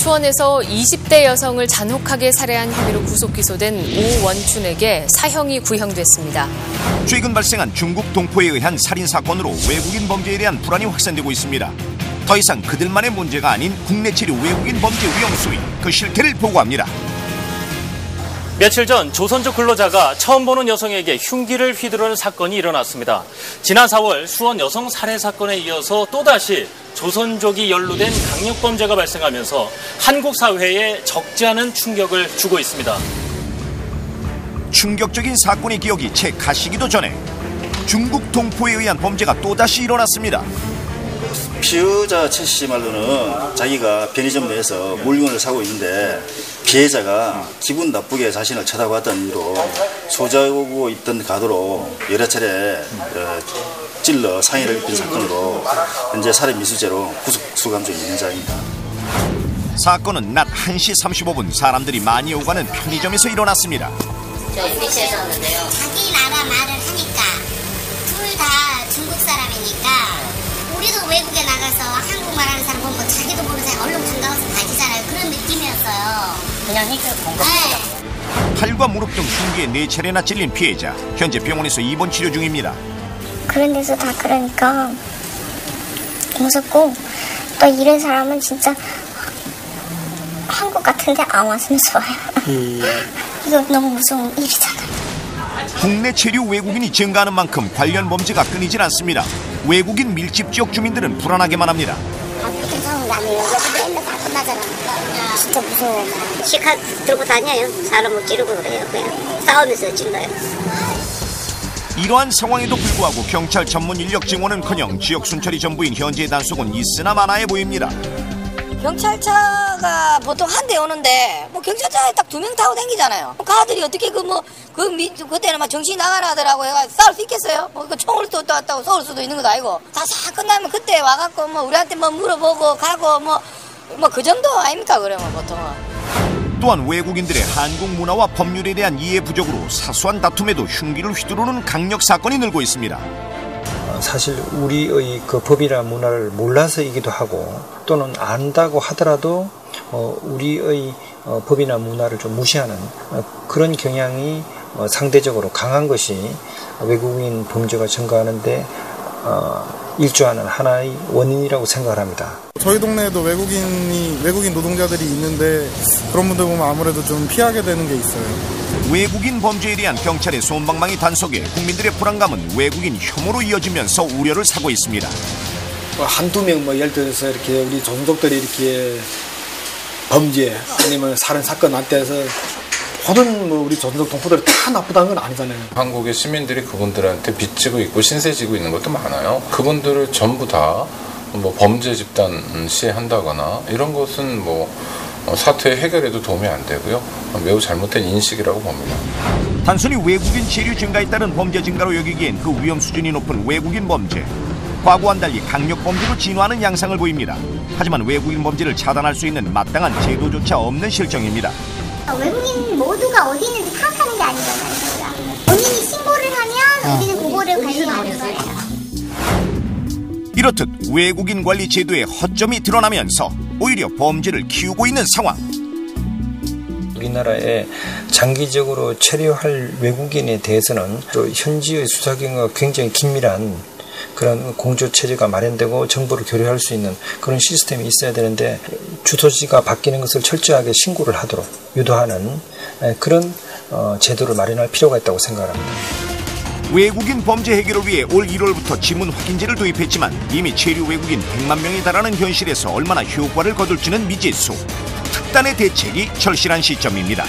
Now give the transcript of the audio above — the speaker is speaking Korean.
수원에서 20대 여성을 잔혹하게 살해한 혐의로 구속 기소된 오원춘에게 사형이 구형됐습니다. 최근 발생한 중국 동포에 의한 살인 사건으로 외국인 범죄에 대한 불안이 확산되고 있습니다. 더 이상 그들만의 문제가 아닌 국내 체류 외국인 범죄 위험 수위, 그 실태를 보고합니다. 며칠 전 조선족 근로자가 처음 보는 여성에게 흉기를 휘두르는 사건이 일어났습니다. 지난 4월 수원 여성 살해 사건에 이어서 또다시 조선족이 연루된 강력범죄가 발생하면서 한국 사회에 적지 않은 충격을 주고 있습니다. 충격적인 사건의 기억이 채 가시기도 전에 중국 동포에 의한 범죄가 또다시 일어났습니다. 피의자 최 씨 말로는 자기가 편의점 내에서 물건을 사고 있는데 피해자가 기분 나쁘게 자신을 쳐다봤다는 이유로 소지하고 있던 가도로 여러 차례 찔러 상해를 입힌 사건으로 현재 살인 미수죄로 구속 수감 중인 현장입니다. 사건은 낮 1시 35분 사람들이 많이 오가는 편의점에서 일어났습니다. 저 MBC에서 왔는데요. 자기 나라 말을 하니까 둘 다 중국 사람이니까 우리도 외국에 나가서 한국말 하는 사람 보면 자기도 모르는 사람 얼른 반가워서 가지잖아요. 그런 느낌이었어요. 그냥 힐끗 본 겁니다. 팔과 무릎 등 흉기에 4차례나 찔린 피해자. 현재 병원에서 입원 치료 중입니다. 그런 데서 다 그러니까 무섭고 또 이런 사람은 진짜 한국 같은데 안 왔으면 좋아요. 이거 너무 무서운 일이잖아요. 국내 체류 외국인이 증가하는 만큼 관련 범죄가 끊이질 않습니다. 외국인 밀집 지역 주민들은 불안하게만 합니다. 아프게 상황이 아니에요. 여기 맨날 다 끝나잖아. 진짜 무서워. 시카 들고 다녀요. 사람을 찌르고 그래요. 그냥 싸우면서 찔러요. 이러한 상황에도 불구하고 경찰 전문 인력 증원은커녕 지역 순찰이 전부인 현재의 단속은 있으나 마나해 보입니다. 경찰차가 보통 한 대 오는데 뭐 경찰차에 딱 2명 타고 다니잖아요. 가들이 어떻게 그때는 막 정신이 나가나 하더라고. 해가 싸울 수 있겠어요? 뭐 총을 또 왔다고 쏘을 수도 있는 것도 아니고 다 끝나면 그때 와갖고 뭐 우리한테 뭐 물어보고 가고 뭐 그 정도 아닙니까 그러면 보통은. 또한 외국인들의 한국 문화와 법률에 대한 이해 부족으로 사소한 다툼에도 흉기를 휘두르는 강력 사건이 늘고 있습니다. 사실 우리의 그 법이나 문화를 몰라서이기도 하고 또는 안다고 하더라도 우리의 법이나 문화를 좀 무시하는 그런 경향이 상대적으로 강한 것이 외국인 범죄가 증가하는데 일조하는 하나의 원인이라고 생각을 합니다. 저희 동네에도 외국인 노동자들이 있는데 그런 분들 보면 아무래도 좀 피하게 되는 게 있어요. 외국인 범죄에 대한 경찰의 솜방망이 단속에 국민들의 불안감은 외국인 혐오로 이어지면서 우려를 사고 있습니다. 한두 명 예를 들어서 이렇게 우리 조선족들이 이렇게 범죄 아니면 살인 사건 날 때에서 모든 우리 조선족 동포들이 다 나쁘다는 건 아니잖아요. 한국의 시민들이 그분들한테 빚지고 있고 신세지고 있는 것도 많아요. 그분들을 전부 다 범죄 집단 시해한다거나 이런 것은 사태 해결에도 도움이 안 되고요. 매우 잘못된 인식이라고 봅니다. 단순히 외국인 체류 증가에 따른 범죄 증가로 여기기엔 그 위험 수준이 높은 외국인 범죄. 과거와는 달리 강력 범죄로 진화하는 양상을 보입니다. 하지만 외국인 범죄를 차단할 수 있는 마땅한 제도조차 없는 실정입니다. 외국인 모두가 어디 있는지 파악하는 게 아니잖아요. 본인이 신고를 하면 우리는 그거를 관리하는 거예요. 이렇듯 외국인 관리 제도에 허점이 드러나면서 오히려 범죄를 키우고 있는 상황. 우리나라에 장기적으로 체류할 외국인에 대해서는 또 현지의 수사기관과 굉장히 긴밀한 그런 공조체제가 마련되고 정보를 교류할 수 있는 그런 시스템이 있어야 되는데 주소지가 바뀌는 것을 철저하게 신고를 하도록 유도하는 그런 제도를 마련할 필요가 있다고 생각합니다. 외국인 범죄 해결을 위해 올 1월부터 지문 확인제를 도입했지만 이미 체류 외국인 100만 명에 달하는 현실에서 얼마나 효과를 거둘지는 미지수. 특단의 대책이 절실한 시점입니다.